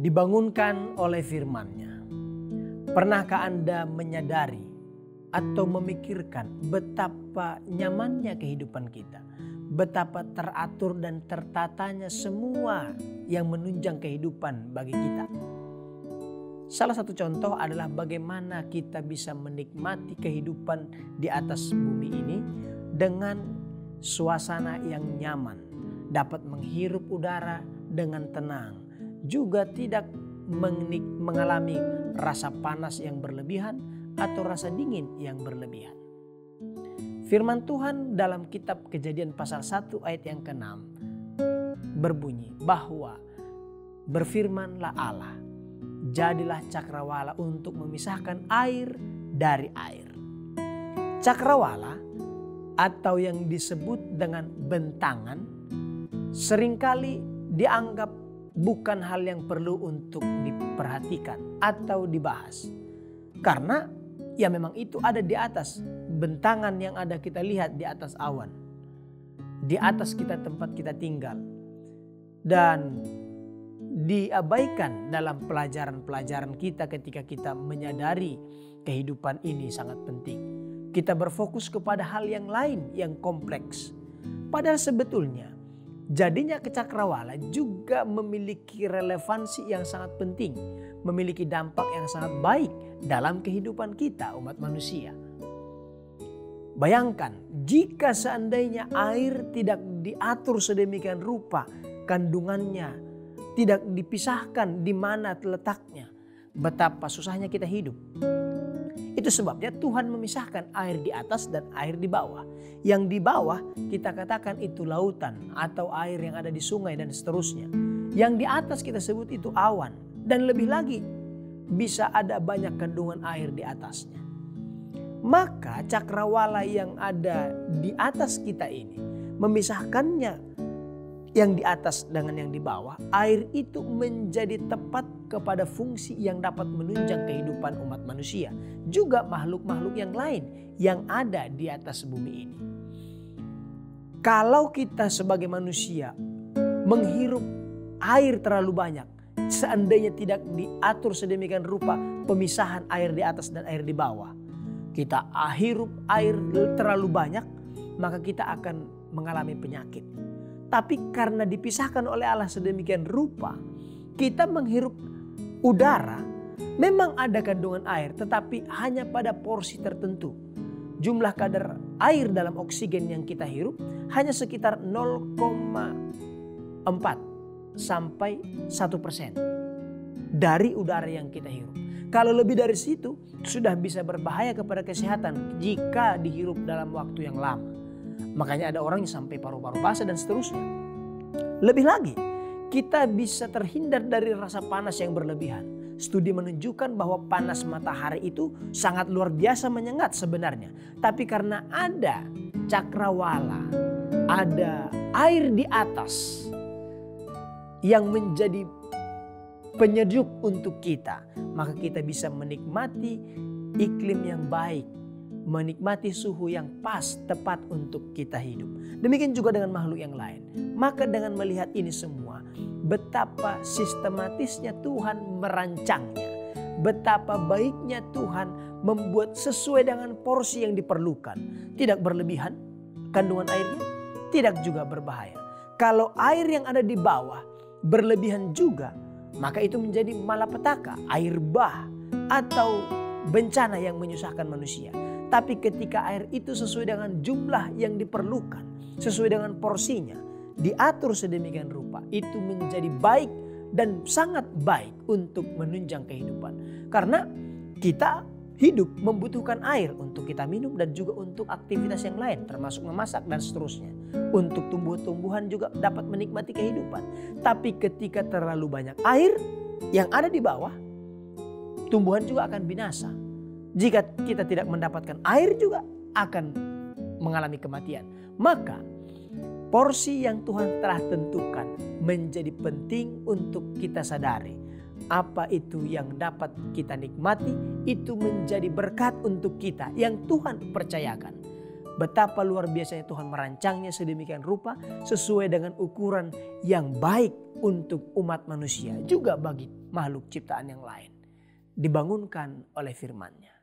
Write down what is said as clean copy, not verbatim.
Dibangunkan oleh firman-Nya. Pernahkah Anda menyadari atau memikirkan betapa nyamannya kehidupan kita? Betapa teratur dan tertatanya semua yang menunjang kehidupan bagi kita. Salah satu contoh adalah bagaimana kita bisa menikmati kehidupan di atas bumi ini dengan suasana yang nyaman. Dapat menghirup udara dengan tenang. Juga tidak mengalami rasa panas yang berlebihan atau rasa dingin yang berlebihan. Firman Tuhan dalam kitab Kejadian pasal 1 ayat yang ke-6 berbunyi bahwa berfirmanlah Allah, jadilah cakrawala untuk memisahkan air dari air. Cakrawala atau yang disebut dengan bentangan seringkali dianggap bukan hal yang perlu untuk diperhatikan atau dibahas. Karena ya memang itu ada di atas bentangan yang ada kita lihat di atas awan. Di atas kita tempat kita tinggal. Dan diabaikan dalam pelajaran-pelajaran kita ketika kita menyadari kehidupan ini sangat penting. Kita berfokus kepada hal yang lain yang kompleks. Padahal sebetulnya jadinya cakrawala juga memiliki relevansi yang sangat penting. Memiliki dampak yang sangat baik dalam kehidupan kita umat manusia. Bayangkan jika seandainya air tidak diatur sedemikian rupa kandungannya, tidak dipisahkan di mana letaknya, betapa susahnya kita hidup. Itu sebabnya Tuhan memisahkan air di atas dan air di bawah. Yang di bawah kita katakan itu lautan atau air yang ada di sungai dan seterusnya. Yang di atas kita sebut itu awan. Dan lebih lagi bisa ada banyak kandungan air di atasnya. Maka cakrawala yang ada di atas kita ini memisahkannya yang di atas dengan yang di bawah, air itu menjadi tepat kepada fungsi yang dapat menunjang kehidupan umat manusia. Juga makhluk-makhluk yang lain yang ada di atas bumi ini. Kalau kita sebagai manusia menghirup air terlalu banyak, seandainya tidak diatur sedemikian rupa pemisahan air di atas dan air di bawah, kita hirup air terlalu banyak, maka kita akan mengalami penyakit. Tapi karena dipisahkan oleh Allah sedemikian rupa, kita menghirup udara, memang ada kandungan air tetapi hanya pada porsi tertentu. Jumlah kadar air dalam oksigen yang kita hirup hanya sekitar 0,4 sampai 1% dari udara yang kita hirup. Kalau lebih dari situ sudah bisa berbahaya kepada kesehatan jika dihirup dalam waktu yang lama. Makanya ada orang yang sampai paru-paru basah dan seterusnya. Lebih lagi, kita bisa terhindar dari rasa panas yang berlebihan. Studi menunjukkan bahwa panas matahari itu sangat luar biasa menyengat sebenarnya. Tapi karena ada cakrawala, ada air di atas yang menjadi penyejuk untuk kita, maka kita bisa menikmati iklim yang baik. Menikmati suhu yang pas tepat untuk kita hidup. Demikian juga dengan makhluk yang lain. Maka dengan melihat ini semua, betapa sistematisnya Tuhan merancangnya. Betapa baiknya Tuhan membuat sesuai dengan porsi yang diperlukan. Tidak berlebihan kandungan airnya, tidak juga berbahaya. Kalau air yang ada di bawah berlebihan juga, maka itu menjadi malapetaka, air bah atau bencana yang menyusahkan manusia. Tapi ketika air itu sesuai dengan jumlah yang diperlukan, sesuai dengan porsinya, diatur sedemikian rupa, itu menjadi baik dan sangat baik untuk menunjang kehidupan. Karena kita hidup membutuhkan air untuk kita minum dan juga untuk aktivitas yang lain, termasuk memasak dan seterusnya. Untuk tumbuh-tumbuhan juga dapat menikmati kehidupan. Tapi ketika terlalu banyak air yang ada di bawah, tumbuhan juga akan binasa. Jika kita tidak mendapatkan air juga akan mengalami kematian. Maka porsi yang Tuhan telah tentukan menjadi penting untuk kita sadari. Apa itu yang dapat kita nikmati, itu menjadi berkat untuk kita yang Tuhan percayakan. Betapa luar biasanya Tuhan merancangnya sedemikian rupa sesuai dengan ukuran yang baik untuk umat manusia juga bagi makhluk ciptaan yang lain. Dibangunkan oleh firman-Nya.